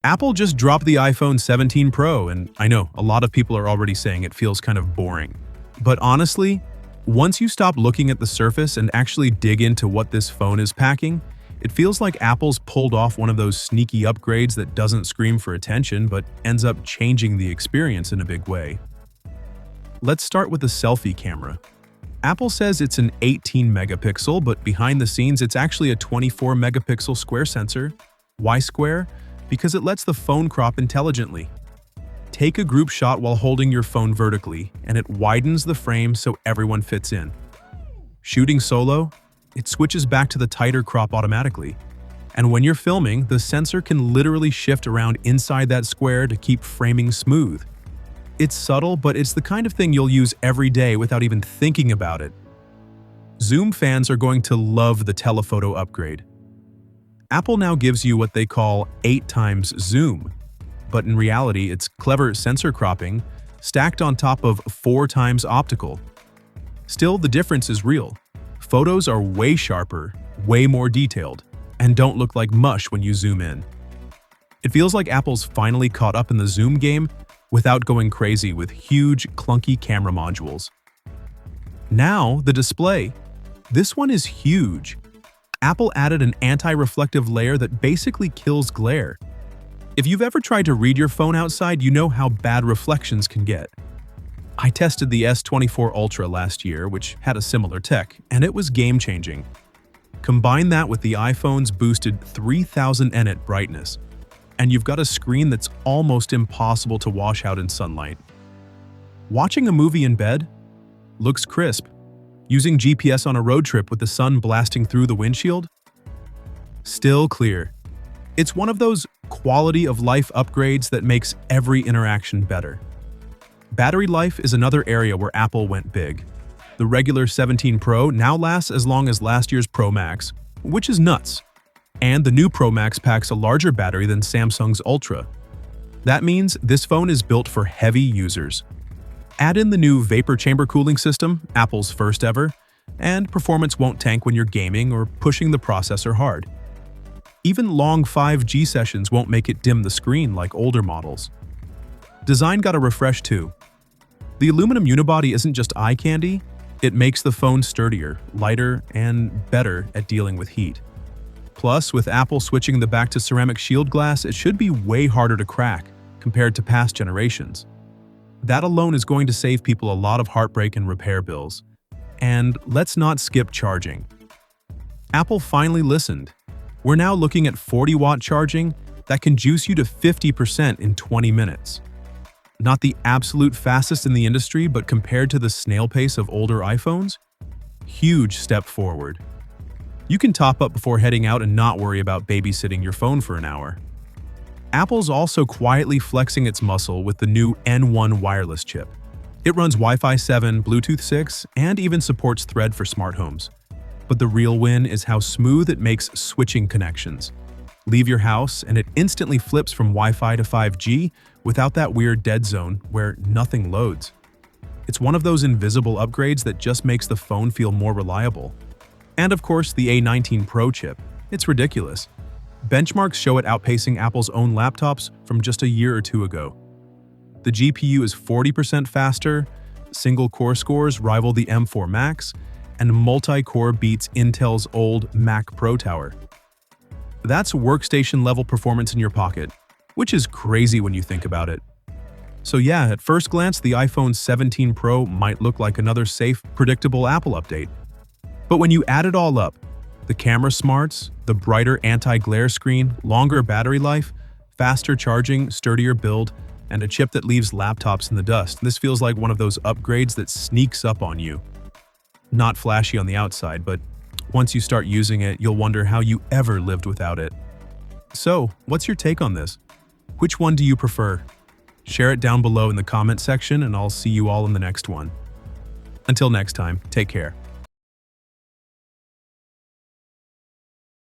Apple just dropped the iPhone 17 Pro, and I know a lot of people are already saying it feels kind of boring. But honestly, once you stop looking at the surface and actually dig into what this phone is packing, it feels like Apple's pulled off one of those sneaky upgrades that doesn't scream for attention but ends up changing the experience in a big way. Let's start with the selfie camera. Apple says it's an 18 megapixel, but behind the scenes it's actually a 24 megapixel square sensor. Why square? Because it lets the phone crop intelligently. Take a group shot while holding your phone vertically, and it widens the frame so everyone fits in. Shooting solo, it switches back to the tighter crop automatically. And when you're filming, the sensor can literally shift around inside that square to keep framing smooth. It's subtle, but it's the kind of thing you'll use every day without even thinking about it. Zoom fans are going to love the telephoto upgrade. Apple now gives you what they call 8x zoom, but in reality it's clever sensor cropping stacked on top of 4x optical. Still, the difference is real. Photos are way sharper, way more detailed, and don't look like mush when you zoom in. It feels like Apple's finally caught up in the zoom game without going crazy with huge, clunky camera modules. Now, the display. This one is huge. Apple added an anti-reflective layer that basically kills glare. If you've ever tried to read your phone outside, you know how bad reflections can get. I tested the S24 Ultra last year, which had a similar tech, and it was game-changing. Combine that with the iPhone's boosted 3000 nit brightness, and you've got a screen that's almost impossible to wash out in sunlight. Watching a movie in bed? Looks crisp. Using GPS on a road trip with the sun blasting through the windshield? Still clear. It's one of those quality-of-life upgrades that makes every interaction better. Battery life is another area where Apple went big. The regular 17 Pro now lasts as long as last year's Pro Max, which is nuts. And the new Pro Max packs a larger battery than Samsung's Ultra. That means this phone is built for heavy users. Add in the new vapor chamber cooling system, Apple's first ever, and performance won't tank when you're gaming or pushing the processor hard. Even long 5G sessions won't make it dim the screen like older models. Design got a refresh too. The aluminum unibody isn't just eye candy, it makes the phone sturdier, lighter, and better at dealing with heat. Plus, with Apple switching the back to ceramic shield glass, it should be way harder to crack compared to past generations. That alone is going to save people a lot of heartbreak and repair bills. And let's not skip charging. Apple finally listened. We're now looking at 40-watt charging that can juice you to 50% in 20 minutes. Not the absolute fastest in the industry, but compared to the snail pace of older iPhones, huge step forward. You can top up before heading out and not worry about babysitting your phone for an hour. Apple's also quietly flexing its muscle with the new N1 wireless chip. It runs Wi-Fi 7, Bluetooth 6, and even supports Thread for smart homes. But the real win is how smooth it makes switching connections. Leave your house and it instantly flips from Wi-Fi to 5G without that weird dead zone where nothing loads. It's one of those invisible upgrades that just makes the phone feel more reliable. And of course, the A19 Pro chip. It's ridiculous. Benchmarks show it outpacing Apple's own laptops from just a year or two ago. The GPU is 40% faster, single-core scores rival the M4 Max, and multi-core beats Intel's old Mac Pro Tower. That's workstation-level performance in your pocket, which is crazy when you think about it. So yeah, at first glance, the iPhone 17 Pro might look like another safe, predictable Apple update. But when you add it all up, the camera smarts, the brighter anti-glare screen, longer battery life, faster charging, sturdier build, and a chip that leaves laptops in the dust, this feels like one of those upgrades that sneaks up on you. Not flashy on the outside, but once you start using it, you'll wonder how you ever lived without it. So, what's your take on this? Which one do you prefer? Share it down below in the comment section, and I'll see you all in the next one. Until next time, take care.